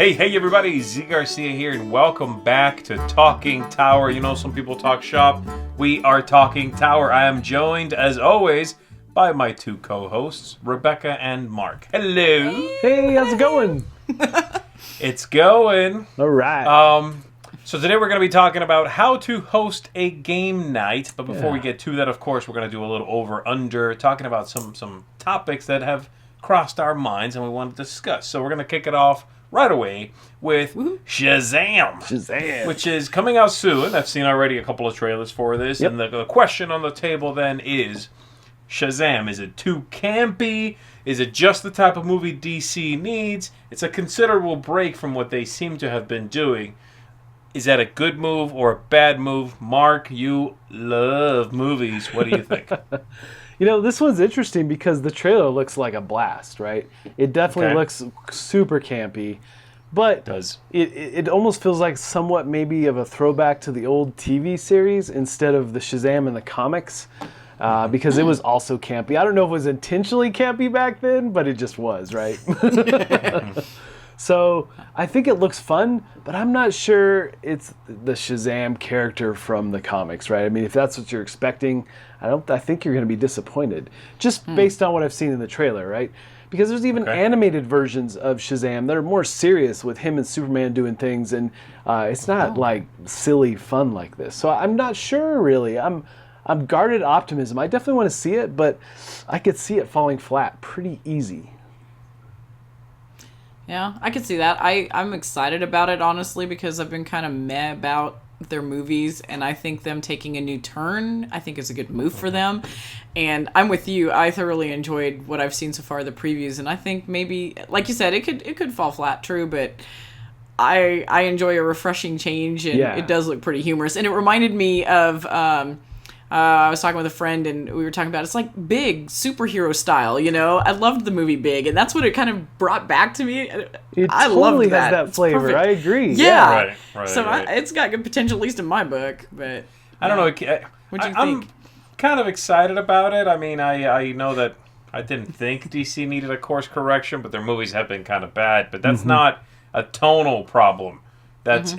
Hey everybody, Z Garcia here, and welcome back to Talking Tower. You know, some people talk shop. We are Talking Tower. I am joined, as always, by my two co-hosts, Rebecca and Mark. Hello. Hey, how's it going? It's going. All right. So today we're going to be talking about how to host a game night. But before we get to that, of course, we're going to do a little over-under, talking about some topics that have crossed our minds and we want to discuss. So we're going to kick it off right away with Shazam, which is coming out soon. I've seen already a couple of trailers for this, and the question on the table then is, Shazam, is it too campy? Is it just the type of movie DC needs? It's a considerable break from what they seem to have been doing. Is that a good move or a bad move? Mark, you love movies. What do you think? You know, this one's interesting because the trailer looks like a blast, right? It definitely looks super campy, but it almost feels like somewhat maybe of a throwback to the old TV series instead of the Shazam in the comics, because it was also campy. I don't know if it was intentionally campy back then, but it just was, right? So I think it looks fun, but I'm not sure it's the Shazam character from the comics, right? I mean, if that's what you're expecting, I think you're going to be disappointed, just based on what I've seen in the trailer, right? Because there's even animated versions of Shazam that are more serious with him and Superman doing things, and it's not like silly fun like this. So I'm not sure, really. I'm guarded optimism. I definitely want to see it, but I could see it falling flat pretty easy. Yeah, I could see that. I'm excited about it, honestly, because I've been kind of meh about their movies, and I think them taking a new turn, I think is a good move for them. And I'm with you. I thoroughly enjoyed what I've seen so far, the previews, and I think maybe, like you said, it could fall flat, true, but I enjoy a refreshing change, and it does look pretty humorous. And it reminded me of... I was talking with a friend, and we were talking about it's like Big, superhero style, you know? I loved the movie Big, and that's what it kind of brought back to me. I totally has that flavor. Perfect. I agree. Yeah. Right. So it's got good potential, at least in my book, but... I don't know. What'd you think? I'm kind of excited about it. I mean, I know that I didn't think DC needed a course correction, but their movies have been kind of bad. But that's not a tonal problem. That's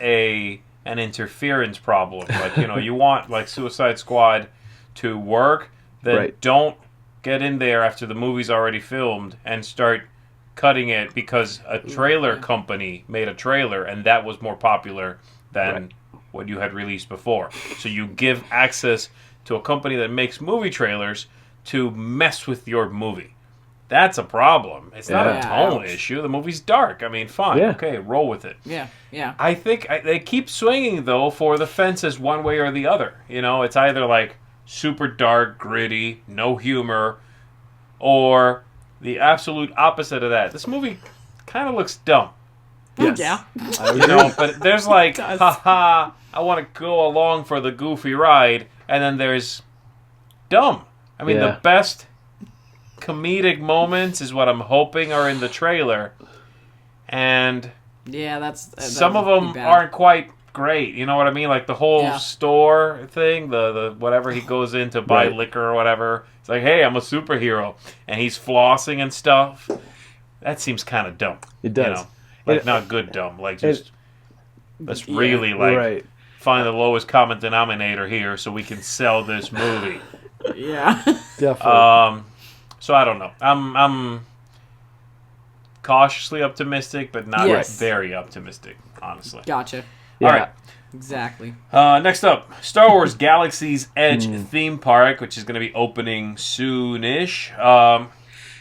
an interference problem. Like, you know, you want like Suicide Squad to work, then don't get in there after the movie's already filmed and start cutting it because a trailer company made a trailer and that was more popular than what you had released before. So you give access to a company that makes movie trailers to mess with your movie. That's a problem. It's not a tonal issue. The movie's dark. I mean, fine. Yeah. Okay, roll with it. Yeah. I think they keep swinging, though, for the fences one way or the other. You know, it's either like super dark, gritty, no humor, or the absolute opposite of that. This movie kind of looks dumb. Yes. Yeah. You know, but there's like, haha, I want to go along for the goofy ride, and then there's dumb. I mean, the best comedic moments is what I'm hoping are in the trailer, and that's some of them aren't quite great. You know what I mean? Like the whole store thing, the whatever he goes in to buy liquor or whatever. It's like, hey, I'm a superhero, and he's flossing and stuff. That seems kind of dumb. It does. You know? Like not good dumb. Like just let's really like find the lowest common denominator here so we can sell this movie. Yeah, definitely. So I don't know. I'm cautiously optimistic, but not very optimistic, honestly. Gotcha. Yeah. All right. Exactly. Next up, Star Wars Galaxies Edge theme park, which is going to be opening soon-ish. Do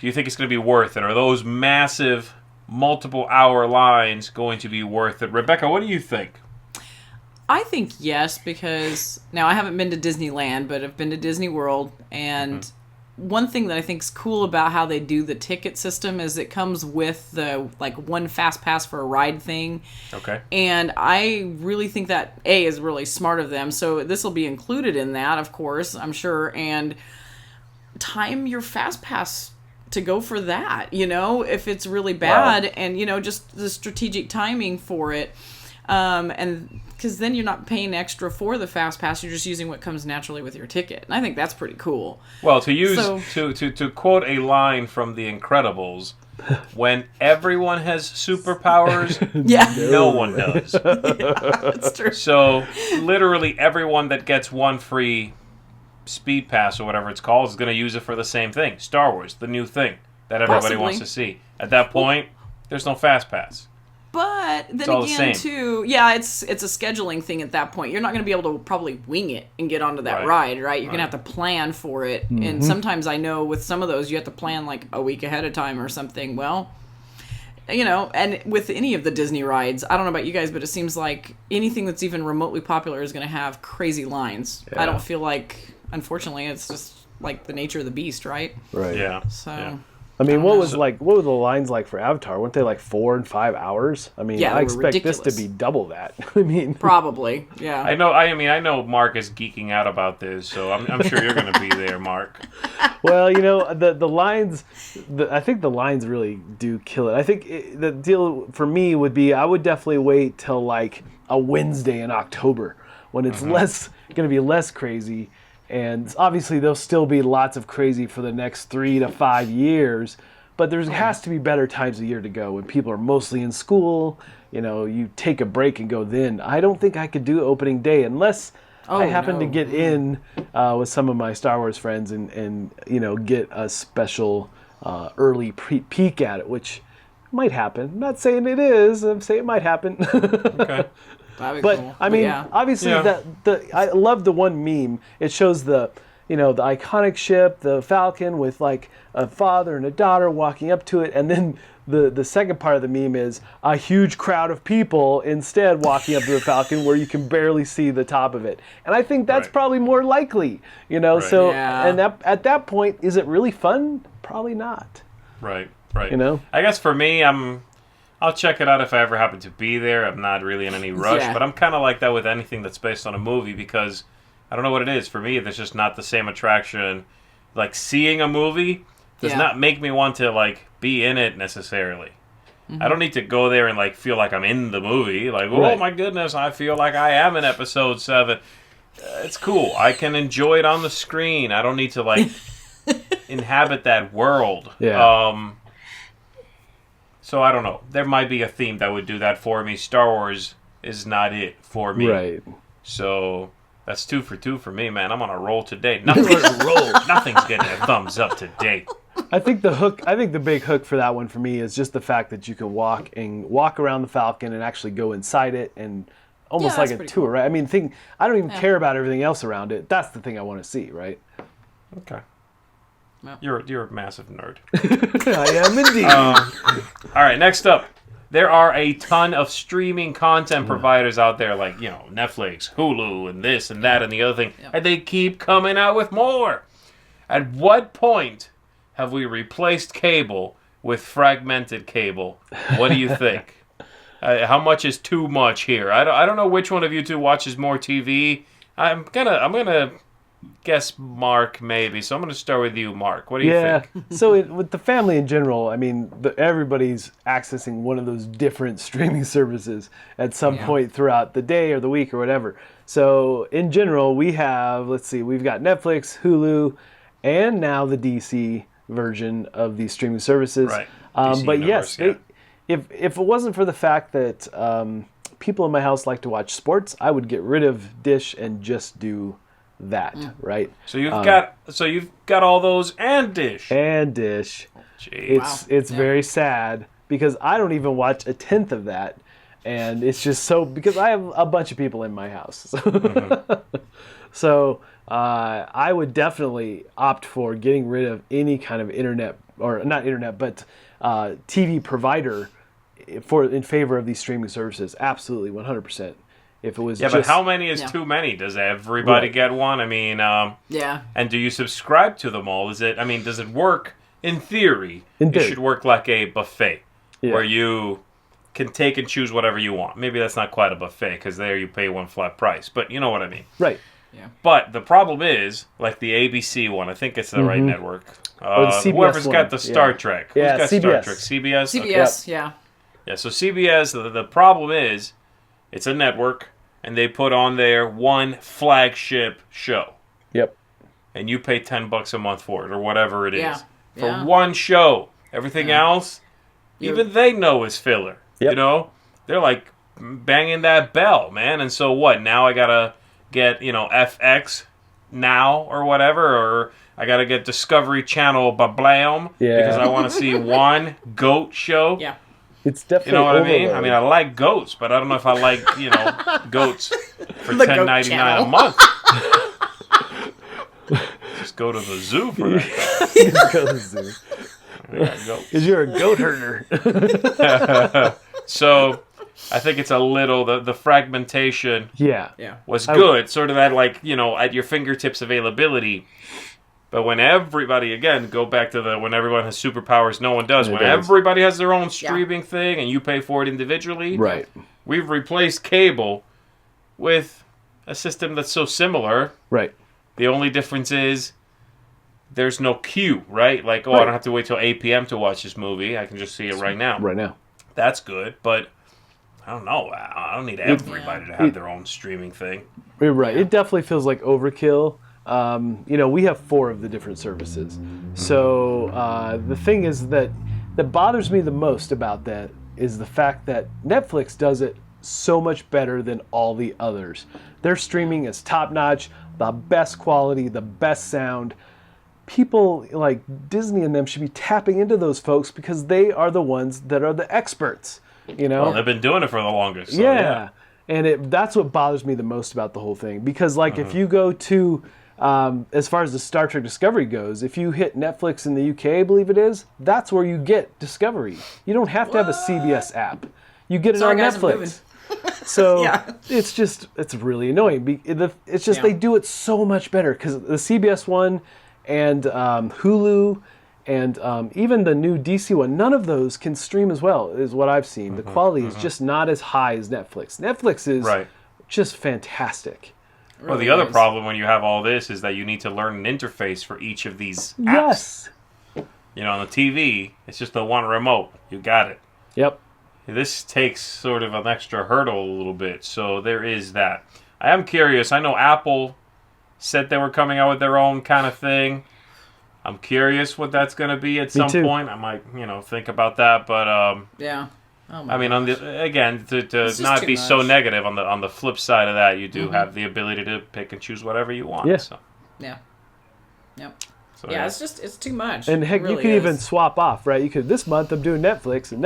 you think it's going to be worth it? Are those massive, multiple-hour lines going to be worth it? Rebecca, what do you think? I think yes, because now I haven't been to Disneyland, but I've been to Disney World, and one thing that I think is cool about how they do the ticket system is it comes with the like one fast pass for a ride thing. Okay. And I really think that is really smart of them. So this will be included in that, of course, I'm sure. And time your fast pass to go for that, you know, if it's really bad, and you know, just the strategic timing for it. And because then you're not paying extra for the fast pass, you're just using what comes naturally with your ticket, and I think that's pretty cool. Well, to use to quote a line from The Incredibles, when everyone has superpowers, Yeah. no one does. That's true. So literally everyone that gets one free speed pass or whatever it's called is going to use it for the same thing. Star Wars, the new thing that everybody Possibly. wants to see. At that point, there's no fast pass. But then all the again, same. too, yeah, it's a scheduling thing at that point. You're not going to be able to probably wing it and get onto that ride, right? You're going to have to plan for it. And sometimes I know with some of those, you have to plan like a week ahead of time or something. Well, you know, and with any of the Disney rides, I don't know about you guys, but it seems like anything that's even remotely popular is going to have crazy lines. Yeah. I don't feel like, unfortunately, it's just like the nature of the beast, right? Right. Yeah. So... Yeah. I mean, what were the lines like for Avatar? Weren't they like 4 and 5 hours? I mean, Yeah, I they were expect this ridiculous. to be double that. I mean, Probably, yeah. I know Mark is geeking out about this, so I'm sure you're going to be there, Mark. well, you know, the lines, I think the lines really do kill it. I think the deal for me would be I would definitely wait till like a Wednesday in October when it's going to be less crazy. And obviously there'll still be lots of crazy for the next 3 to 5 years, but there has to be better times of year to go when people are mostly in school. You know, you take a break and go then. I don't think I could do opening day unless I happen to get in with some of my Star Wars friends and you know, get a special early peek at it, which might happen. I'm not saying it is. I'm saying it might happen. Okay. That'd be But cool. I mean, yeah. obviously, Yeah. I love the one meme. It shows the iconic ship, the Falcon, with like a father and a daughter walking up to it, and then the second part of the meme is a huge crowd of people instead walking up to the Falcon, where you can barely see the top of it. And I think that's Right. probably more likely, you know. Right. So, Yeah. and at that point, is it really fun? Probably not. Right. You know. I guess for me, I'll check it out if I ever happen to be there. I'm not really in any rush, Yeah. but I'm kind of like that with anything that's based on a movie because I don't know what it is. For me, there's just not the same attraction. Like seeing a movie does Yeah. not make me want to like be in it necessarily. I don't need to go there and like feel like I'm in the movie. Like, oh Right. my goodness, I feel like I am in episode 7. It's cool. I can enjoy it on the screen. I don't need to like inhabit that world. Yeah. So I don't know. There might be a theme that would do that for me. Star Wars is not it for me. Right. So that's 2 for 2 for me, man. I'm on a roll today. Nothing's getting a thumbs up today. I think the big hook for that one for me is just the fact that you can walk around the Falcon and actually go inside it and almost Yeah, like that's a pretty tour, cool. right? I mean, I don't even care about everything else around it. That's the thing I want to see, right? Okay. Well. You're a massive nerd. I am indeed. All right, next up. There are a ton of streaming content providers out there like, you know, Netflix, Hulu, and this and that and the other thing. Yep. And they keep coming out with more. At what point have we replaced cable with fragmented cable? What do you think? How much is too much here? I don't know which one of you two watches more TV. I'm gonna guess Mark maybe. So I'm gonna start with you, Mark. What do you Yeah. think? So with the family in general, I mean, everybody's accessing one of those different streaming services at some point throughout the day or the week or whatever. So in general, we've got Netflix, Hulu, and now the DC version of these streaming services. Right. DC But universe, yes, if it wasn't for the fact that people in my house like to watch sports, I would get rid of Dish and just do that, right? So you've got all those and Dish. And Dish. Jeez. It's very sad because I don't even watch a tenth of that, and it's just so because I have a bunch of people in my house. So I would definitely opt for getting rid of any kind of internet or not internet, but TV provider in favor of these streaming services. Absolutely, 100%. If it was but how many is Yeah. too many? Does everybody Right. get one? I mean, Yeah. and do you subscribe to them all? Does it work in theory? In theory. It should work like a buffet Yeah. where you can take and choose whatever you want. Maybe that's not quite a buffet because there you pay one flat price, but you know what I mean. Right. But the problem is, like the ABC one, I think it's the right network. Or the CBS whoever's one. got the Star Yeah. Trek. Yeah, Who's got CBS. Star Trek? CBS? Okay. CBS, yeah. Yeah, so CBS, the problem is, it's a network, and they put on their one flagship show. Yep. And you pay $10 a month for it, or whatever it is. Yeah. For Yeah. one show. Everything else, even they know is filler. Yep. You know? They're like banging that bell, man. And so what? Now I gotta get, FX now or whatever, or I gotta get Discovery Channel bablam because I want to see one goat show. Yeah. It's definitely You know what overload. I mean? I mean, I like goats, but I don't know if I like, goats for The goat $10.99 channel. a month. Just go to the zoo for that. Go to the zoo. They got goats. Because you're a goat herder. So I think it's a little, the fragmentation Yeah. was good, sort of that, like, at your fingertips availability. But when everybody, again, go back to when everyone has superpowers, no one does. When everybody has their own streaming thing and you pay for it individually, Right. we've replaced cable with a system that's so similar. Right. The only difference is there's no queue, right? Like, I don't have to wait till 8 p.m. to watch this movie. I can just see it right now. Right now. That's good, but I don't know. I don't need everybody to have their own streaming thing. You're right. It definitely feels like overkill. We have 4 of the different services. So the thing is that bothers me the most about that is the fact that Netflix does it so much better than all the others. Their streaming is top notch, the best quality, the best sound. People like Disney and them should be tapping into those folks because they are the ones that are the experts. Well, they've been doing it for the longest. So, yeah. And that's what bothers me the most about the whole thing. Because, like, if you go to, as far as the Star Trek Discovery goes, if you hit Netflix in the UK, I believe it is, that's where you get Discovery. You don't have to have a CBS app. You get it on Netflix. So it's really annoying. It's just they do it so much better. Because the CBS one and Hulu and even the new DC one, none of those can stream as well, is what I've seen. The quality is just not as high as Netflix. Netflix is just fantastic. Well, the other problem when you have all this is that you need to learn an interface for each of these apps. Yes. On the TV, it's just the one remote. You got it. Yep. This takes sort of an extra hurdle a little bit, so there is that. I am curious. I know Apple said they were coming out with their own kind of thing. I'm curious what that's going to be at some point. I might, think about that, but yeah. Oh my I mean, to not be so negative on the flip side of that, you do have the ability to pick and choose whatever you want. Yeah. So. Yeah. Yep. So, it's too much. And heck, really you could even swap off, right? You could, this month I'm doing Netflix, and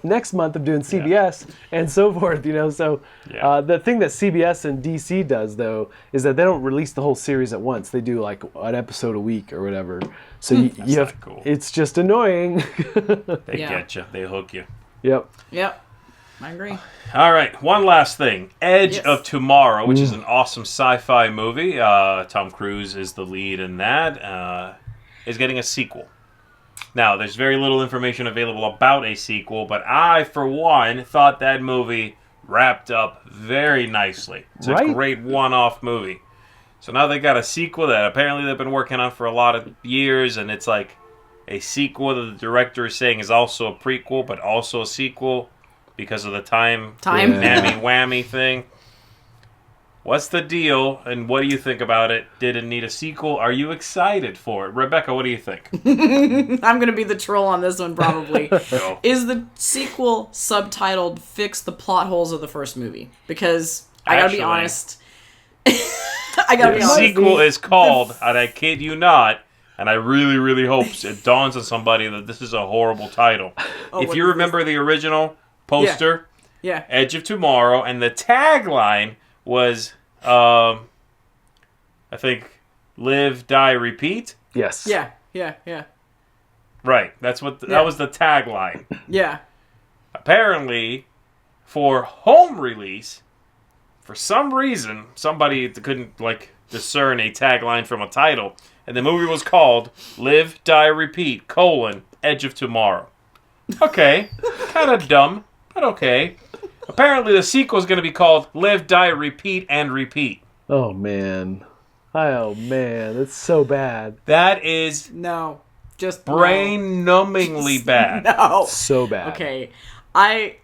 next month I'm doing CBS, and so forth, So the thing that CBS and DC does, though, is that they don't release the whole series at once. They do like an episode a week or whatever. So you have, cool. It's just annoying. They get you. They hook you. Yep. I agree. All right, one last thing. Edge of Tomorrow, which is an awesome sci-fi movie. Tom Cruise is the lead in that. Is getting a sequel. Now, there's very little information available about a sequel, but I, for one, thought that movie wrapped up very nicely. It's a great one-off movie. So now they got a sequel that apparently they've been working on for a lot of years, and it's like a sequel that the director is saying is also a prequel, but also a sequel. Because of the time mammy-whammy thing. What's the deal, and what do you think about it? Did it need a sequel? Are you excited for it? Rebecca, what do you think? I'm going to be the troll on this one, probably. No. Is the sequel subtitled Fix the Plot Holes of the First Movie? Because, I got to be honest. The sequel is called, and I kid you not, and I really, really hope it dawns on somebody that this is a horrible title. If you remember the original poster, Edge of Tomorrow, and the tagline was, I think, Live, Die, Repeat. Yes. Yeah. Right. That's what that was the tagline. Yeah. Apparently, for home release, for some reason, somebody couldn't discern a tagline from a title, and the movie was called Live, Die, Repeat: Edge of Tomorrow. Okay, kind of dumb. But okay. Apparently the sequel is going to be called Live, Die, Repeat, and Repeat. Oh, man. It's so bad. That is just brain-numbingly bad. No. So bad. Okay. I'm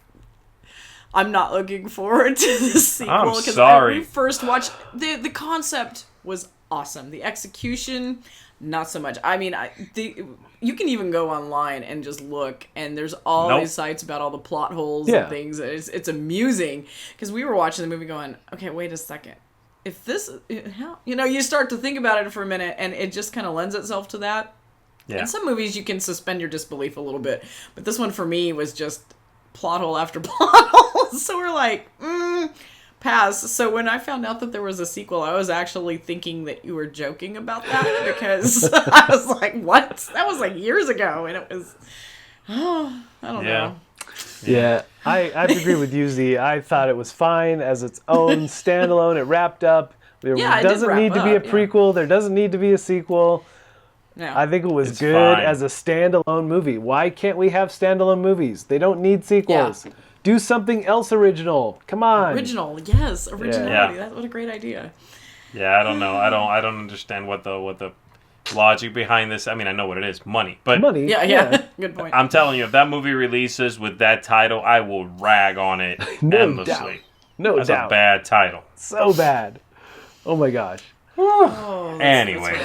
not looking forward to the sequel. I'm sorry. When we first watched, the concept was awesome. The execution, not so much. I mean, you can even go online and just look, and there's all these sites about all the plot holes and things. It's amusing, because we were watching the movie going, okay, wait a second. If this, how, you start to think about it for a minute, and it just kind of lends itself to that. Yeah. In some movies, you can suspend your disbelief a little bit, but this one for me was just plot hole after plot hole. So we're like, pass. So when I found out that there was a sequel, I was actually thinking that you were joking about that, because I was like, what? That was like years ago, and it was, I don't know. Yeah, I have to agree with you, Z. I thought it was fine as its own standalone. It wrapped up. There doesn't need to be a prequel. There doesn't need to be a sequel. Yeah. I think it was good as a standalone movie. Why can't we have standalone movies? They don't need sequels. Yeah. Do something else original. Come on. Original, yes, originality. That's what a great idea. Yeah, I don't know. I don't understand what the logic behind this. I mean, I know what it is, money. But money. Yeah. Good point. I'm telling you, if that movie releases with that title, I will rag on it endlessly. Doubt. No That's doubt. a bad title. So bad. Oh my gosh. Anyway.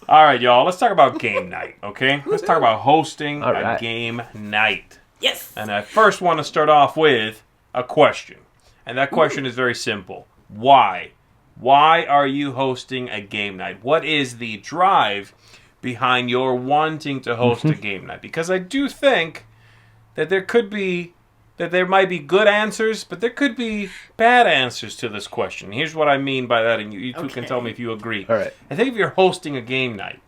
All right, y'all. Let's talk about game night, okay? Let's talk about hosting a game night. Yes. And I first want to start off with a question. And that question is very simple. Why? Why are you hosting a game night? What is the drive behind your wanting to host a game night? Because I do think that there might be good answers, but there could be bad answers to this question. Here's what I mean by that, and you two can tell me if you agree. All right. I think if you're hosting a game night,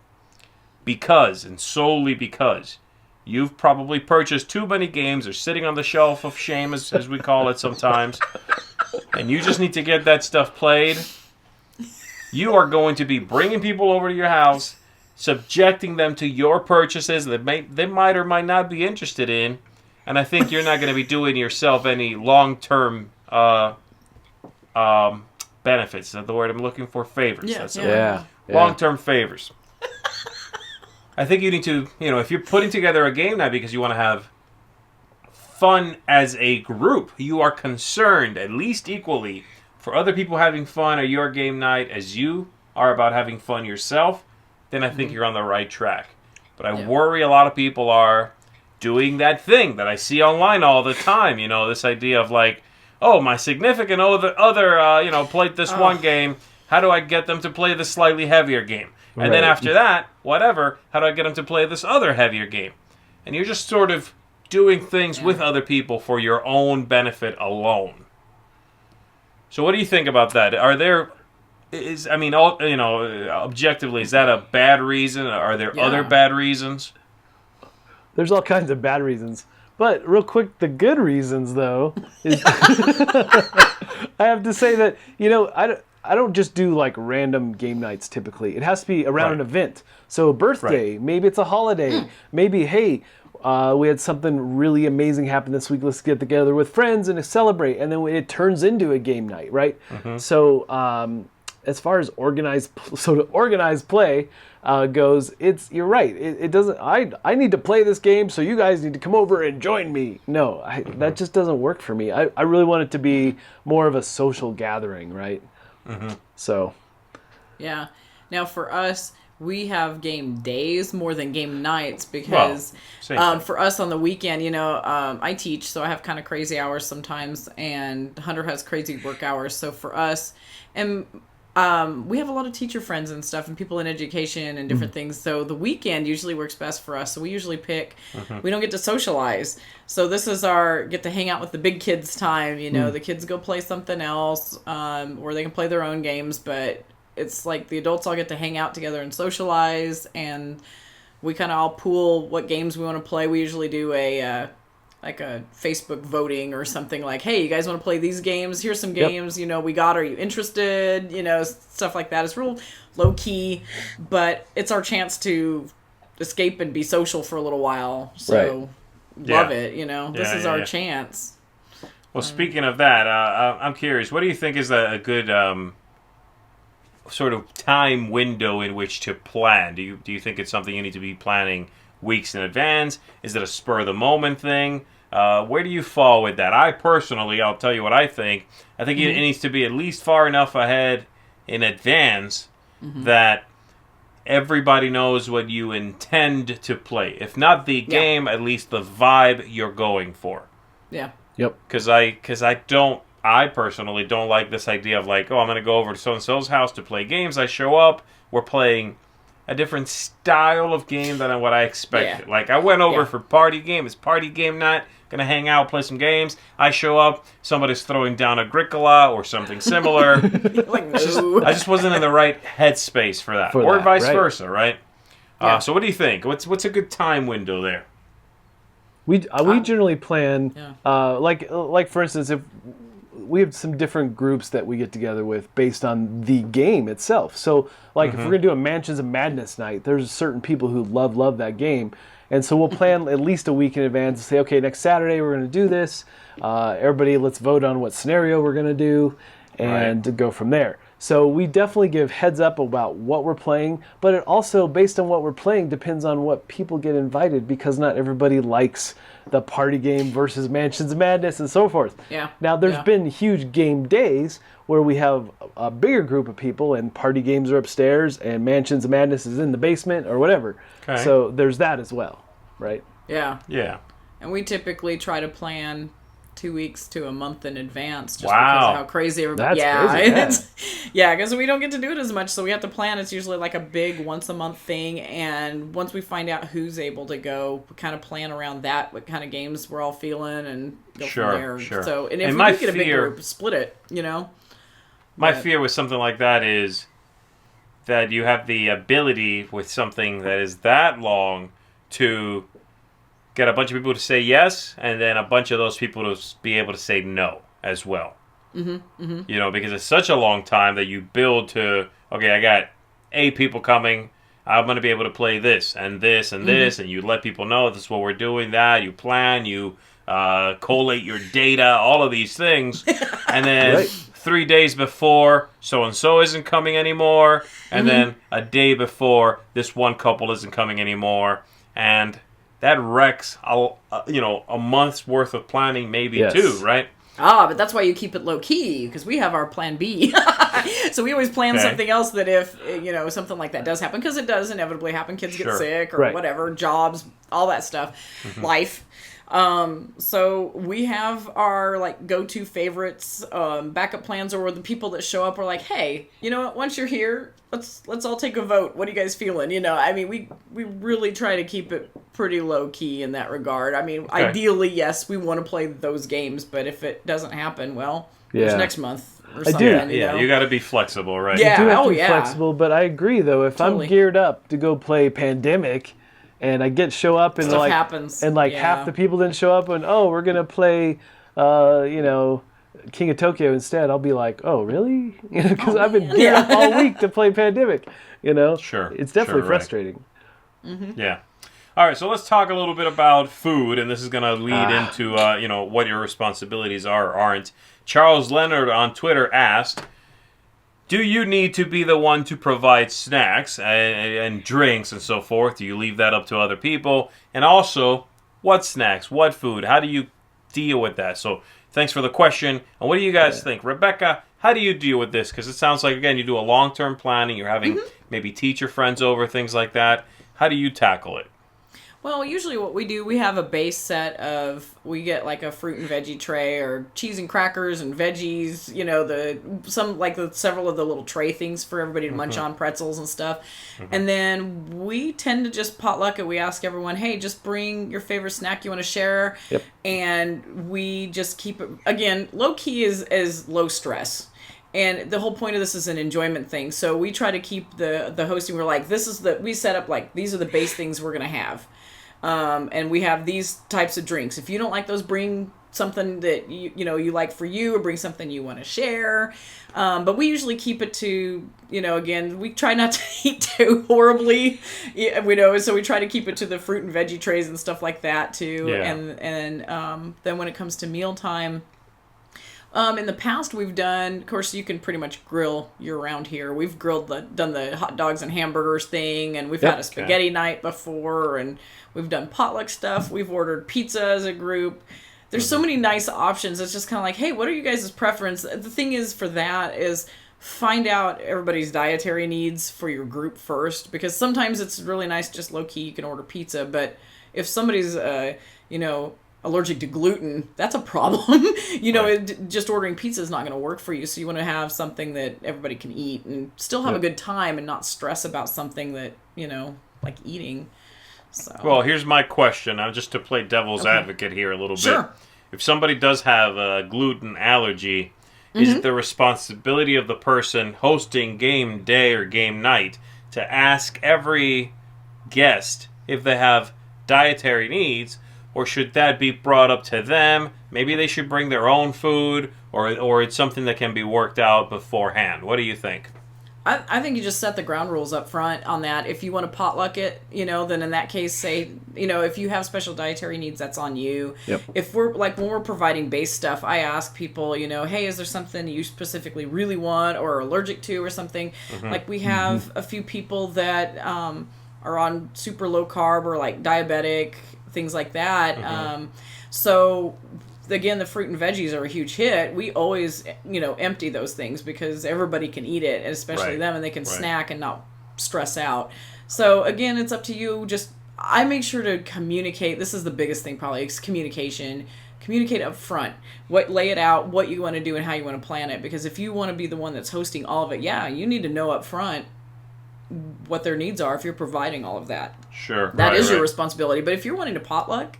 because, and solely because, you've probably purchased too many games, or sitting on the shelf of shame, as we call it sometimes, and you just need to get that stuff played, you are going to be bringing people over to your house, subjecting them to your purchases that they might or might not be interested in, and I think you're not going to be doing yourself any long-term benefits. Is that the word I'm looking for? Favors. Long-term favors. I think you need to, if you're putting together a game night because you want to have fun as a group, you are concerned at least equally for other people having fun at your game night as you are about having fun yourself, then I think you're on the right track. But I worry a lot of people are doing that thing that I see online all the time. This idea of like, oh, my significant other played this one game. How do I get them to play this slightly heavier game? And then after that, whatever, how do I get them to play this other heavier game? And you're just sort of doing things with other people for your own benefit alone. So what do you think about that? Objectively, is that a bad reason? Are there other bad reasons? There's all kinds of bad reasons. But real quick, the good reasons, though, is I have to say that, I don't just do like random game nights typically. It has to be around an event. So a birthday, maybe it's a holiday. Maybe, hey, we had something really amazing happen this week. Let's get together with friends and celebrate. And then it turns into a game night, right? Mm-hmm. So as far as organized play goes, you're right. It doesn't. I need to play this game, so you guys need to come over and join me. No, that just doesn't work for me. I really want it to be more of a social gathering, right? Mm-hmm. So, yeah. Now for us, we have game days more than game nights because for us on the weekend, I teach, so I have kind of crazy hours sometimes, and Hunter has crazy work hours. So for us, and we have a lot of teacher friends and stuff and people in education and different things. So the weekend usually works best for us. So we usually pick, we don't get to socialize. So this is our get to hang out with the big kids time. The kids go play something else, or they can play their own games, but it's like the adults all get to hang out together and socialize, and we kind of all pool what games we want to play. We usually do a Facebook voting or something like, hey, you guys want to play these games? Here's some games, we got. Are you interested? Stuff like that. It's real low key, but it's our chance to escape and be social for a little while. So love it. This is our chance. Well, speaking of that, I'm curious. What do you think is a good sort of time window in which to plan? Do you think it's something you need to be planning weeks in advance? Is it a spur of the moment thing? Where do you fall with that? I personally, I'll tell you what I think. I think it needs to be at least far enough ahead in advance that everybody knows what you intend to play. If not the game, at least the vibe you're going for. Yeah. Yep. Because I personally don't like this idea of like, oh, I'm going to go over to so-and-so's house to play games. I show up, we're playing a different style of game than what I expected. Yeah. Like, I went over for party game. It's party game night. Gonna hang out, play some games. I show up, somebody's throwing down Agricola or something similar. Like, no. I just wasn't in the right headspace for that. Or vice versa, right? Yeah. So what do you think? What's a good time window there? We generally plan, like for instance, if we have some different groups that we get together with based on the game itself. So, like, if we're gonna do a Mansions of Madness night, there's certain people who love that game, and so we'll plan at least a week in advance and say, okay, next Saturday we're gonna do this. Everybody, let's vote on what scenario we're gonna do, and to go from there. So we definitely give heads up about what we're playing, but it also, based on what we're playing, depends on what people get invited, because not everybody likes the party game versus Mansions of Madness and so forth. Yeah. Now, there's been huge game days where we have a bigger group of people and party games are upstairs and Mansions of Madness is in the basement or whatever. Okay. So there's that as well, right? Yeah. Yeah. And we typically try to plan 2 weeks to a month in advance, just Wow. because of how crazy everybody. That's crazy, yeah. Because we don't get to do it as much, so we have to plan. It's usually like a big once a month thing, and once we find out who's able to go, we kind of plan around that, what kind of games we're all feeling, and go from there. Sure. So, and if And we my do get a big fear- group, split it. You know. My fear with something like that is that you have the ability with something that is that long to get a bunch of people to say yes, and then a bunch of those people to be able to say no as well. You know, because it's such a long time that you build to, okay, I got 8 people coming, I'm going to be able to play this and this and this, and you let people know this is what we're doing, that, you plan, you collate your data, all of these things, and then 3 days before, so-and-so isn't coming anymore, and then a day before, this one couple isn't coming anymore, and that wrecks, a month's worth of planning, maybe too, right? But that's why you keep it low key, because we have our plan B. So we always plan something else that if, something like that does happen, because it does inevitably happen, kids get sick or whatever, jobs, all that stuff, life. So we have our go-to favorites, backup plans, or the people that show up are like, hey, you know what, once you're here, let's all take a vote. What are you guys feeling? We really try to keep it pretty low key in that regard. Ideally, yes, we want to play those games, but if it doesn't happen, well, there's next month or something. You got to be flexible, right? Yeah, You do have to be flexible, but I agree though, if I'm geared up to go play Pandemic, and I show up and stuff happens, and half the people didn't show up, and we're gonna play, King of Tokyo instead. I'll be like, oh really? Because I've been geared up all week to play Pandemic. Sure. It's definitely frustrating. Yeah. All right, so let's talk a little bit about food, and this is going to lead into what your responsibilities are or aren't. Charles Leonard on Twitter asked, do you need to be the one to provide snacks and drinks and so forth? Do you leave that up to other people? And also, what snacks, what food? How do you deal with that? So thanks for the question. And what do you guys think? Rebecca, how do you deal with this? Because it sounds like, again, you do a long-term planning. You're having maybe teacher friends over, things like that. How do you tackle it? Well, usually what we do, we have a base set of, we get a fruit and veggie tray, or cheese and crackers and veggies, several of the little tray things for everybody to munch on, pretzels and stuff. And then we tend to just potluck it. We ask everyone, hey, just bring your favorite snack you want to share. Yep. And we just keep it, again, low key is low stress. And the whole point of this is an enjoyment thing. So we try to keep the hosting. We're like, we set up these are the base things we're going to have. And we have these types of drinks. If you don't like those, bring something that you like for you, or bring something you want to share. But we usually keep it to, again, we try not to eat too horribly, so we try to keep it to the fruit and veggie trays and stuff like that too. Yeah. And then when it comes to mealtime, in the past we've done, of course you can pretty much grill year-round here. We've done the hot dogs and hamburgers thing, and we've had a spaghetti night before, and we've done potluck stuff. We've ordered pizza as a group. There's so many nice options. It's just kind of like, hey, what are you guys' preference? The thing is for that is find out everybody's dietary needs for your group first, because sometimes it's really nice just low key you can order pizza, but if somebody's allergic to gluten, that's a problem. Just ordering pizza is not going to work for you, so you want to have something that everybody can eat and still have a good time and not stress about something that like eating. So well, here's my question. Just to play devil's advocate here a little bit. If somebody does have a gluten allergy, is it the responsibility of the person hosting game day or game night to ask every guest if they have dietary needs, or should that be brought up to them? Maybe they should bring their own food, or it's something that can be worked out beforehand. What do you think? I think you just set the ground rules up front on that. If you want to potluck it, then in that case, say, if you have special dietary needs, that's on you. Yep. If we're when we're providing base stuff, I ask people, hey, is there something you specifically really want or are allergic to or something? Like we have a few people that are on super low carb or like diabetic, things like that. So again, the fruit and veggies are a huge hit. We always, empty those things because everybody can eat it, and especially them, and they can snack and not stress out. So again, it's up to you. Just, I make sure to communicate. This is the biggest thing probably, is communication. Communicate up front. Lay it out, what you want to do and how you want to plan it. Because if you want to be the one that's hosting all of it, you need to know up front what their needs are if you're providing all of that. Sure. That is your responsibility. But if you're wanting to potluck,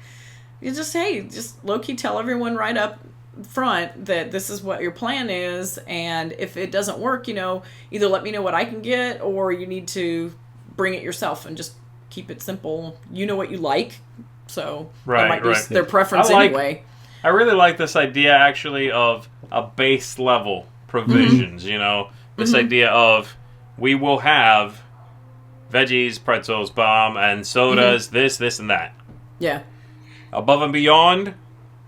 you just low-key tell everyone right up front that this is what your plan is, and if it doesn't work, either let me know what I can get, or you need to bring it yourself, and just keep it simple. You know what you like, so that might be their preference anyway. I really like this idea, actually, of a base level provisions, this idea of we will have veggies, pretzels, bomb, and sodas, this, and that. Yeah. Above and beyond,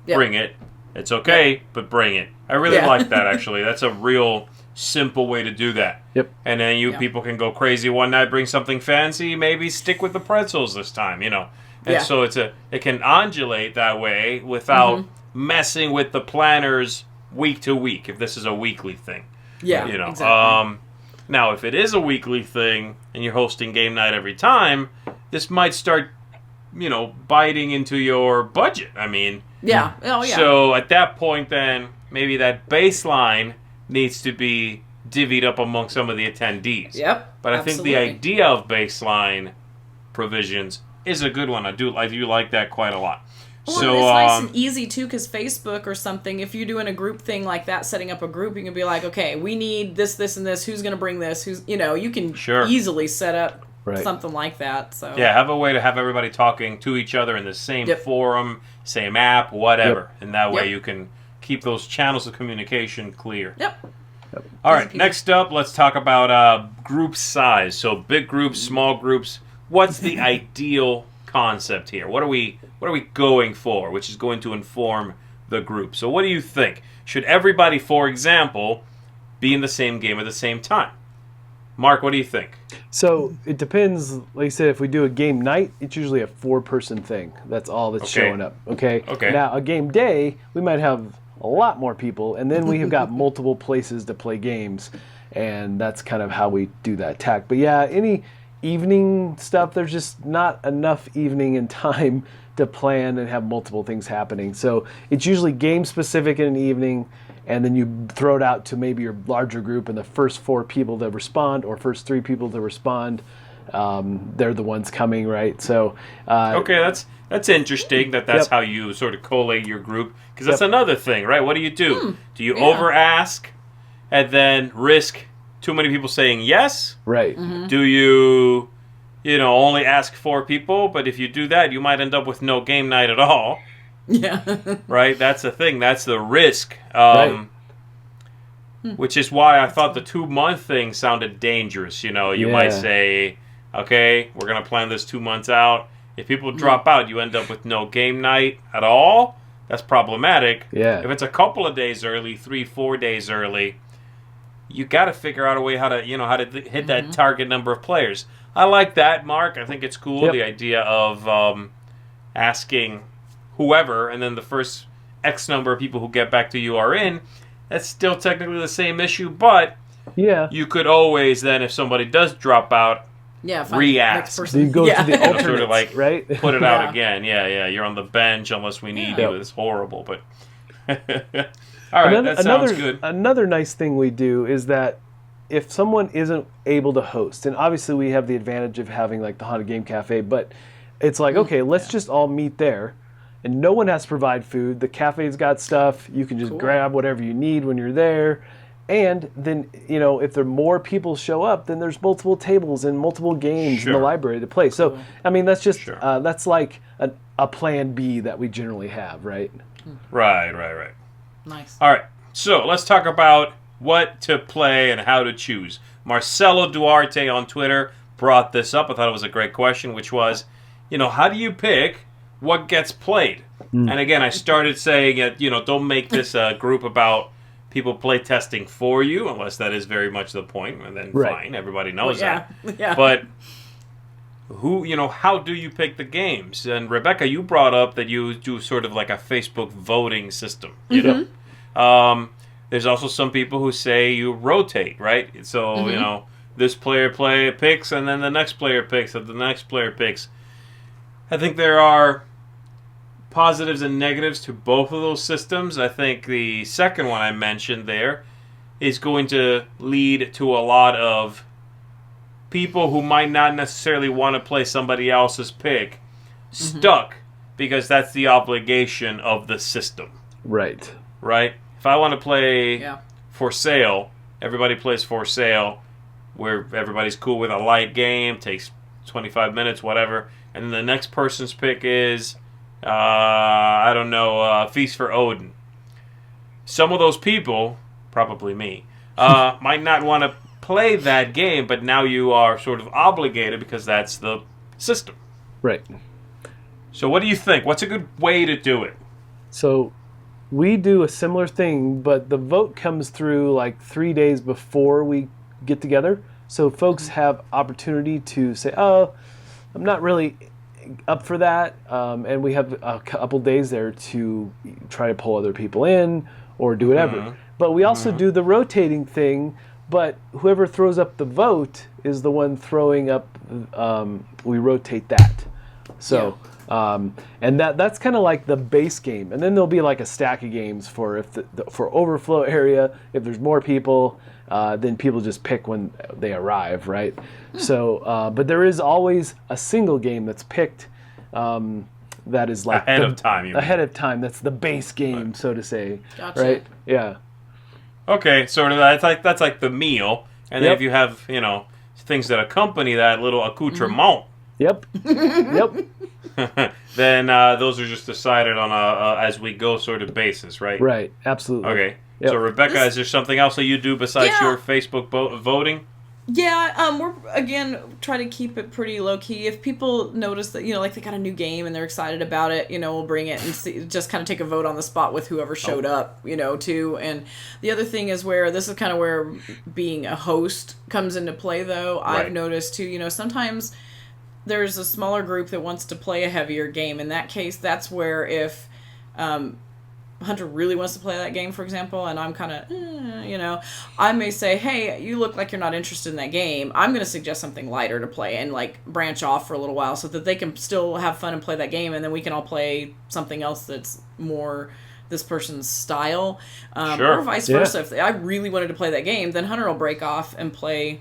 bring it. It's okay, but bring it. I really like that, actually. That's a real simple way to do that. Yep. And then people can go crazy one night, bring something fancy, maybe stick with the pretzels this time, And so it can undulate that way without messing with the planners week to week, if this is a weekly thing. Yeah, exactly. Now, if it is a weekly thing and you're hosting game night every time, this might start biting into your budget. I mean, So at that point, then maybe that baseline needs to be divvied up among some of the attendees. Yep. But I think the idea of baseline provisions is a good one. I do like that quite a lot. Well, so it's nice and easy too, because Facebook or something, if you're doing a group thing like that, setting up a group, you can be like, okay, we need this, and this. Who's going to bring this? You can easily set up something like that. So have a way to have everybody talking to each other in the same forum, same app, whatever, and that way you can keep those channels of communication clear. All right, next up, let's talk about group size. So big groups, small groups. What's the ideal concept here? What are we going for, which is going to inform the group? So what do you think? Should everybody, for example, be in the same game at the same time? Mark, what do you think? So it depends. Like I said, if we do a game night, it's usually a 4-person thing. That's all that's showing up. Okay. Now, a game day, we might have a lot more people, and then we have got multiple places to play games, and that's kind of how we do that tack. But any evening stuff, there's just not enough evening and time to plan and have multiple things happening. So it's usually game specific in an evening, and then you throw it out to maybe your larger group, and the first 4 people that respond, or first 3 people to respond, they're the ones coming, right? So that's interesting. That's how you sort of collate your group, because that's another thing, right? What do you do? Do you over ask and then risk too many people saying yes? Right. Do you only ask 4 people? But if you do that, you might end up with no game night at all. Yeah. Right? That's the thing. That's the risk. Which is why I thought the 2-month thing sounded dangerous. You might say, okay, we're going to plan this 2 months out. If people drop out, you end up with no game night at all. That's problematic. Yeah. If it's a couple of days early, 3-4 days early, you got to figure out a way how to hit that target number of players. I like that, Mark. I think it's cool, the idea of asking whoever, and then the first X number of people who get back to you are in. That's still technically the same issue, but Yeah. you could always then, if somebody does drop out, Yeah, find the re-ask. next So person. you go to the alternates, sort of like right? put it Yeah. out again. Yeah. You're on the bench unless we need Yeah. you. It's horrible, but all right, that sounds good. Another nice thing we do is that if someone isn't able to host, and obviously we have the advantage of having like the Haunted Game Cafe, but it's like, okay, let's just all meet there, and no one has to provide food. The cafe's got stuff. You can just grab whatever you need when you're there. And then, if there more people show up, then there's multiple tables and multiple games in the library to play. So, I mean, that's just, that's like a plan B that we generally have, right? Right. Nice. All right, so let's talk about what to play and how to choose. Marcelo Duarte on Twitter brought this up. I thought it was a great question, which was, how do you pick what gets played? And again, I started saying, don't make this a group about people play testing for you, unless that is very much the point, and then fine, everybody knows that. Yeah. But how do you pick the games? And Rebecca, you brought up that you do sort of like a Facebook voting system. There's also some people who say you rotate, right? So this player picks, and then the next player picks, and the next player picks. I think there are positives and negatives to both of those systems. I think the second one I mentioned there is going to lead to a lot of people who might not necessarily want to play somebody else's pick stuck because that's the obligation of the system. Right. If I want to play For Sale, everybody plays For Sale, where everybody's cool with a light game, takes 25 minutes, whatever, and then the next person's pick is Feast for Odin. Some of those people, probably me, might not want to play that game, but now you are sort of obligated because that's the system. Right. So what do you think? What's a good way to do it? So we do a similar thing, but the vote comes through like 3 days before we get together. So folks have opportunity to say, oh, I'm not really up for that, and we have a couple days there to try to pull other people in or do whatever. But we also do the rotating thing, but whoever throws up the vote is the one throwing up, we rotate that. So, and that's kind of like the base game. And then there'll be like a stack of games for for overflow area. If there's more people, then people just pick when they arrive, right? So, but there is always a single game that's picked that is like ahead of time. Ahead of time. That's the base game, so to say. Gotcha. Right? Yeah. Okay, sort of. That's like the meal, and then if you have things that accompany that little accoutrement. Yep. Then those are just decided on a as we go sort of basis, right? Right. Absolutely. Okay. Yep. So Rebecca, is there something else that you do besides your Facebook voting? Yeah, we're again try to keep it pretty low key. If people notice that like they got a new game and they're excited about it, we'll bring it and just kind of take a vote on the spot with whoever showed up, too. And the other thing is this is kind of where being a host comes into play, though. Right. I've noticed too. Sometimes there's a smaller group that wants to play a heavier game. In that case, that's where if Hunter really wants to play that game, for example, and I'm kind of, I may say, hey, you look like you're not interested in that game. I'm going to suggest something lighter to play and like branch off for a little while so that they can still have fun and play that game, and then we can all play something else that's more this person's style. Or vice versa. If I really wanted to play that game, then Hunter will break off and play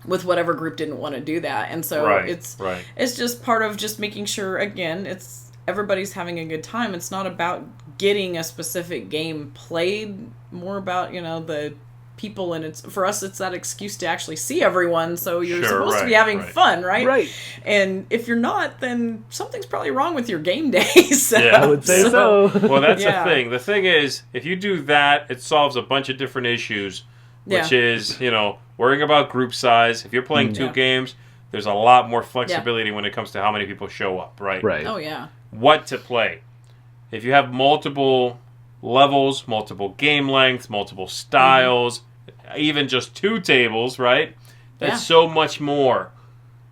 with whatever group didn't want to do that. And so it's just part of just making sure, again, everybody's having a good time. It's not about getting a specific game played, more about the people, and for us it's that excuse to actually see everyone, so you're supposed to be having fun, right? And if you're not, then something's probably wrong with your game days. I would say so. Well, that's the thing. The thing is, if you do that, it solves a bunch of different issues, which is worrying about group size. If you're playing two games, there's a lot more flexibility when it comes to how many people show up, right? Oh yeah. What to play. If you have multiple levels, multiple game lengths, multiple styles, even just two tables, right? That's so much more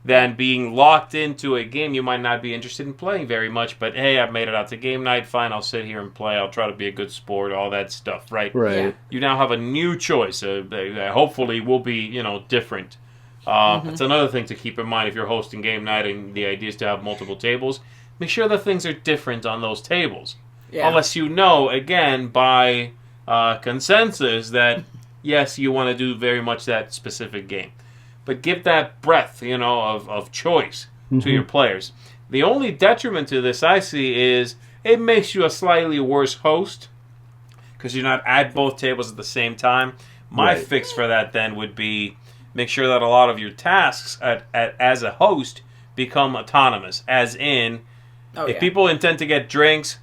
than being locked into a game you might not be interested in playing very much, but hey, I've made it out to game night, fine, I'll sit here and play, I'll try to be a good sport, all that stuff, right? Right. Yeah. You now have a new choice, that hopefully will be, different. It's another thing to keep in mind if you're hosting game night and the idea is to have multiple tables. Make sure that things are different on those tables. Yeah. Unless you know, again, by consensus that, yes, you want to do very much that specific game. But give that breadth, of choice to your players. The only detriment to this I see is it makes you a slightly worse host because you're not at both tables at the same time. My fix for that then would be make sure that a lot of your tasks as a host become autonomous. As in, if people intend to get drinks,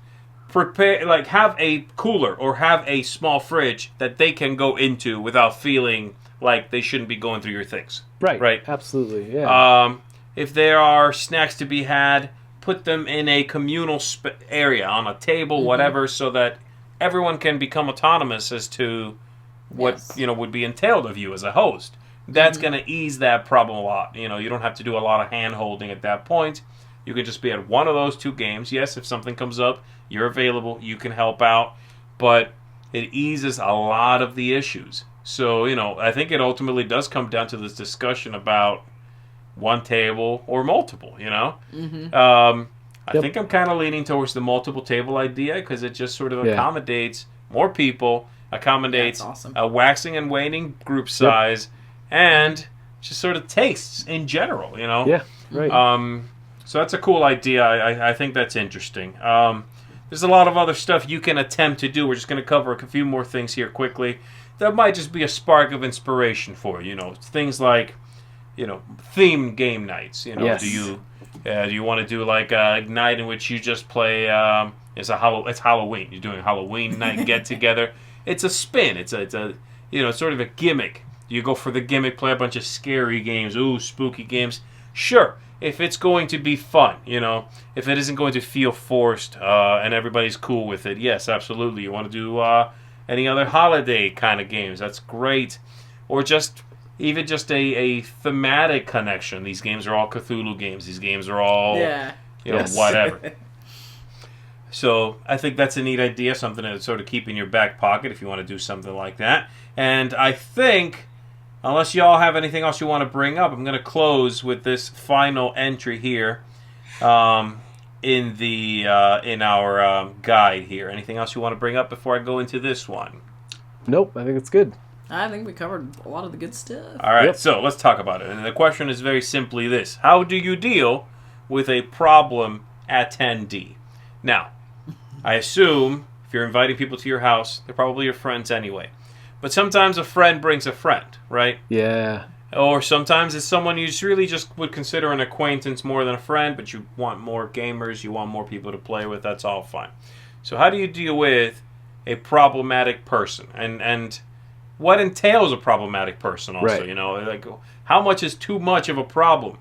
prepare, have a cooler or have a small fridge that they can go into without feeling like they shouldn't be going through your things. Right. Absolutely. Yeah. If there are snacks to be had, put them in a communal area on a table, whatever, so that everyone can become autonomous as to what would be entailed of you as a host. That's going to ease that problem a lot. You don't have to do a lot of hand holding at that point. You can just be at one of those two games. Yes, if something comes up, you're available. You can help out, but it eases a lot of the issues. So, I think it ultimately does come down to this discussion about one table or multiple, I think I'm kind of leaning towards the multiple table idea because it just sort of accommodates more people, accommodates a waxing and waning group size, and just sort of tastes in general, Yeah, right. So that's a cool idea. I think that's interesting. There's a lot of other stuff you can attempt to do. We're just going to cover a few more things here quickly. That might just be a spark of inspiration for you. Things like, themed game nights. Yes. Do you want to do like a night in which you just play? It's Halloween. You're doing a Halloween night get together. It's a spin. It's a sort of a gimmick. You go for the gimmick, play a bunch of scary games, spooky games. Sure, if it's going to be fun, if it isn't going to feel forced and everybody's cool with it, yes, absolutely. You want to do any other holiday kind of games, that's great. Or even just a thematic connection. These games are all Cthulhu games. These games are all, whatever. So I think that's a neat idea, something to sort of keep in your back pocket if you want to do something like that. And I think, unless y'all have anything else you want to bring up, I'm going to close with this final entry here in our guide here. Anything else you want to bring up before I go into this one? Nope, I think it's good. I think we covered a lot of the good stuff. All right, so let's talk about it. And the question is very simply this. How do you deal with a problem attendee? Now, I assume if you're inviting people to your house, they're probably your friends anyway. But sometimes a friend brings a friend, right? Yeah. Or sometimes it's someone you really just would consider an acquaintance more than a friend, but you want more gamers, you want more people to play with, that's all fine. So how do you deal with a problematic person? And what entails a problematic person also, right. How much is too much of a problem?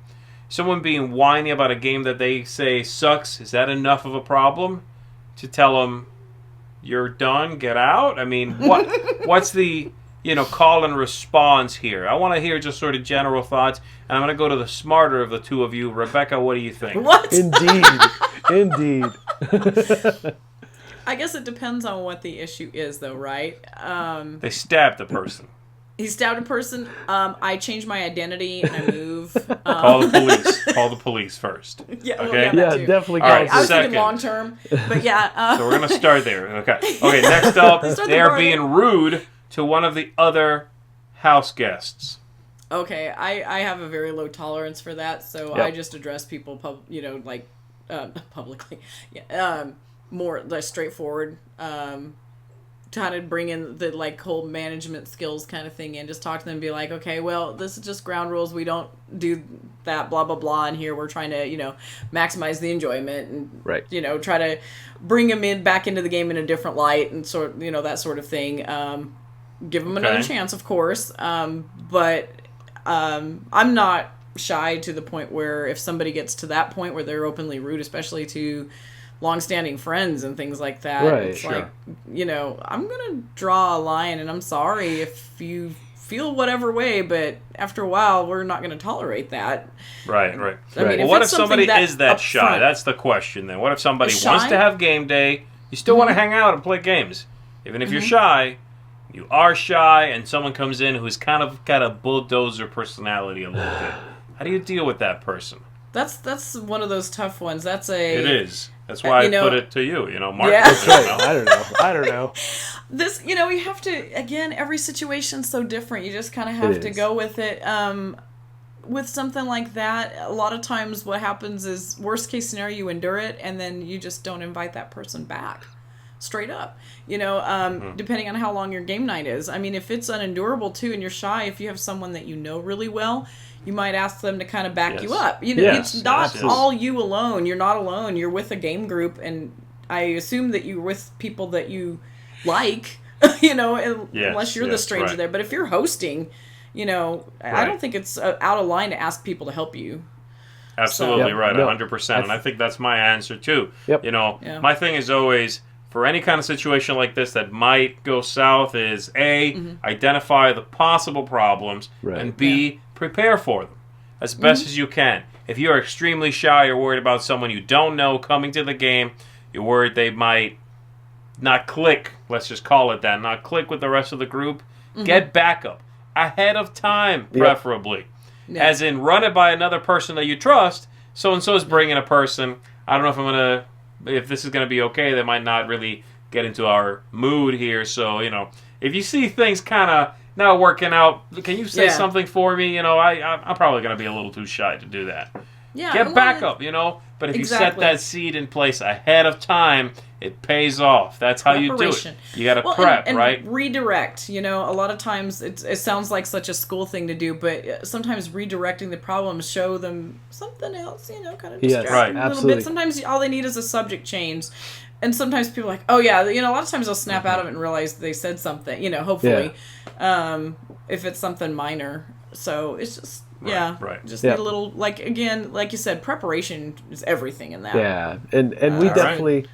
Someone being whiny about a game that they say sucks, is that enough of a problem to tell them you're done, get out? I mean, what's the call and response here? I want to hear just sort of general thoughts, and I'm going to go to the smarter of the two of you. Rebecca, what do you think? What? Indeed. I guess it depends on what the issue is, though, right? They stabbed the person. He stabbed a person. I change my identity and I move. Call the police. Call the police first. Yeah, well, okay? that too. Definitely. All right, I was second. thinking long term, but yeah. So we're going to start there. Okay, next up, they are being rude to one of the other house guests. Okay, I have a very low tolerance for that, so Yep. I just address people, publicly. Yeah, more straightforward. Kind of bring in the whole management skills kind of thing in. Just talk to them and be like, okay, well, this is just ground rules. We don't do that, blah, blah, blah. And here we're trying to, maximize the enjoyment and, right. Try to bring them back into the game in a different light and that sort of thing. Give them another chance, of course. But I'm not shy to the point where if somebody gets to that point where they're openly rude, especially to long-standing friends and things like that, right, it's sure. I'm gonna draw a line, and I'm sorry if you feel whatever way, but after a while, we're not going to tolerate that. Right. I mean, Well, what if somebody is that shy? upfront, That's the question then. What if somebody is wants shy? to have game day, you still want to hang out and play games? Even if you're shy, you are shy, and someone comes in who's kind of got a bulldozer personality a little bit. How do you deal with that person? That's one of those tough ones. It is. That's why I put it to you. Mark. Yeah. That's right. I don't know. This, you have to, again, every situation's so different. You just kind of have to go with it. With something like that, a lot of times what happens is, worst case scenario, you endure it, and then you just don't invite that person back. Straight up. Depending on how long your game night is. I mean, if it's unendurable too and you're shy, if you have someone that you know really well, you might ask them to kind of back you up. It's not all you alone. You're not alone. You're with a game group, and I assume that you're with people that you like, unless you're the stranger there. But if you're hosting, I don't think it's out of line to ask people to help you. Absolutely right, 100%. And I think that's my answer too. Yep. My thing is always, for any kind of situation like this that might go south, is A, identify the possible problems, and B, prepare for them as best as you can. If you're extremely shy, you're worried about someone you don't know coming to the game, you're worried they might not click, let's just call it that, not click with the rest of the group, get backup ahead of time, preferably. As in, run it by another person that you trust. So-and-so is bringing a person. I don't know if this is going to be okay. They might not really get into our mood here. So, if you see things kind of not working out, can you say something for me? I'm probably going to be a little too shy to do that. Yeah, get backup, But if you set that seed in place ahead of time, it pays off. That's how you do it. You got to prep, and right? Redirect. A lot of times it sounds like such a school thing to do, but sometimes redirecting the problems, show them something else, kind of distract them a little bit. Sometimes all they need is a subject change. And sometimes people are like, oh yeah, a lot of times they'll snap out of it and realize they said something, hopefully, if it's something minor. So it's just, just need a little, like you said, preparation is everything in that. Yeah, and we definitely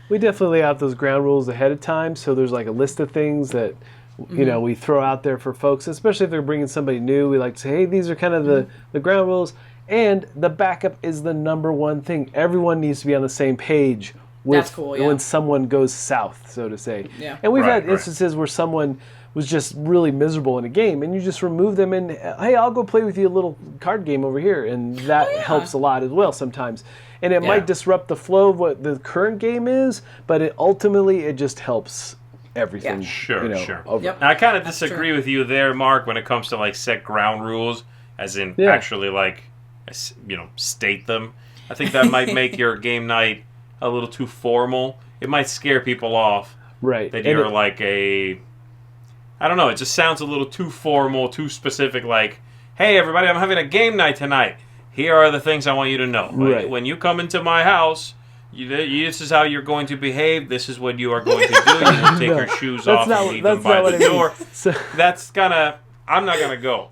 lay out those ground rules ahead of time. So there's like a list of things that, we throw out there for folks, especially if they're bringing somebody new. We like to say, hey, these are kind of the ground rules. And the backup is the number one thing. Everyone needs to be on the same page with when someone goes south, so to say. Yeah. And we've had instances where someone was just really miserable in a game, and you just remove them and, hey, I'll go play with you a little card game over here, and that helps a lot as well sometimes. And it might disrupt the flow of what the current game is, but ultimately it just helps everything. Yeah. Sure. Now, I kind of disagree with you there, Mark, when it comes to like set ground rules, as in actually like, state them. I think that might make your game night a little too formal. It might scare people off. Right. That you're like I don't know, it just sounds a little too formal, too specific, like, hey, everybody, I'm having a game night tonight. Here are the things I want you to know. Right. When you come into my house, this is how you're going to behave. This is what you are going to do. You're going to take your shoes off and leave them by the door. That's I'm not going to go.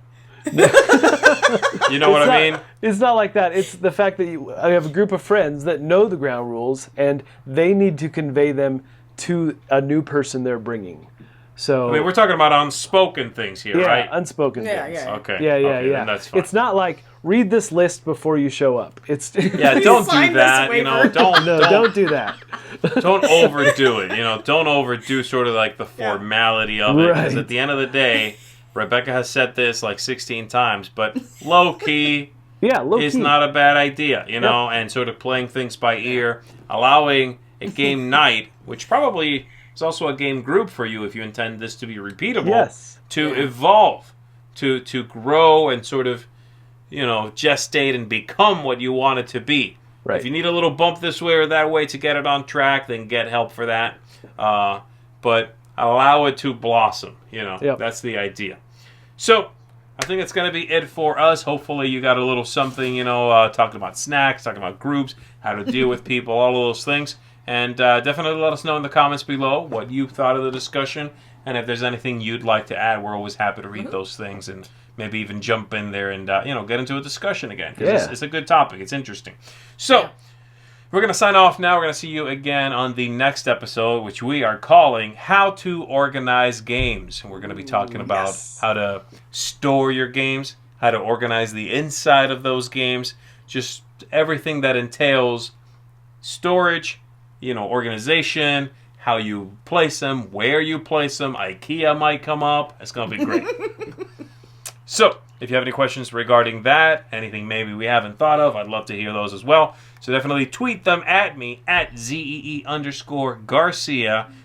You know what I mean? It's not like that. It's the fact that I have a group of friends that know the ground rules, and they need to convey them to a new person they're bringing. So we're talking about unspoken things here, right? Yeah, unspoken things. Yeah. Okay. Yeah. Then that's fine. It's not like read this list before you show up. It's don't do that. Don't do that. Don't overdo it. Don't overdo sort of like the formality of it. Because at the end of the day, Rebecca has said this like 16 times, but low key is not a bad idea. And sort of playing things by ear, allowing a game night, which probably is also a game group for you if you intend this to be repeatable, to evolve, to grow and sort of, gestate and become what you want it to be. Right. If you need a little bump this way or that way to get it on track, then get help for that. But allow it to blossom. That's the idea. So I think that's going to be it for us. Hopefully you got a little something, talking about snacks, talking about groups, how to deal with people, all of those things. And definitely let us know in the comments below what you thought of the discussion. And if there's anything you'd like to add, we're always happy to read those things and maybe even jump in there and get into a discussion again. Because it's a good topic. It's interesting. So We're going to sign off now. We're going to see you again on the next episode, which we are calling How to Organize Games. And we're going to be talking about how to store your games, how to organize the inside of those games, just everything that entails storage, organization, how you place them, where you place them. IKEA might come up. It's going to be great. So, if you have any questions regarding that, anything maybe we haven't thought of, I'd love to hear those as well. So definitely tweet them at me at @ZEE_Garcia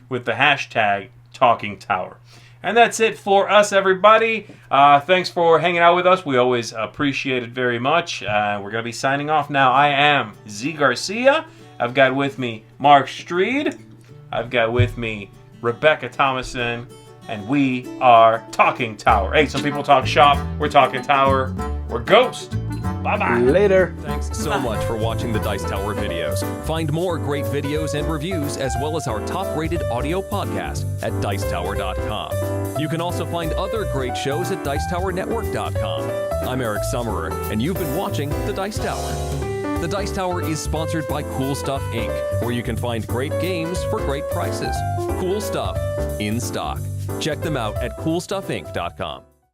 with the hashtag Talking Tower. And that's it for us, everybody. Thanks for hanging out with us. We always appreciate it very much. We're going to be signing off now. I am Z Garcia. I've got with me Mark Streed. I've got with me Rebecca Thomason. And we are Talking Tower. Hey, some people talk shop. We're Talking Tower. We're Ghost. Bye-bye. Later. Thanks so much for watching the Dice Tower videos. Find more great videos and reviews, as well as our top-rated audio podcast at Dicetower.com. You can also find other great shows at Dicetowernetwork.com. I'm Eric Summerer, and you've been watching The Dice Tower. The Dice Tower is sponsored by Cool Stuff Inc., where you can find great games for great prices. Cool stuff in stock. Check them out at CoolStuffInc.com.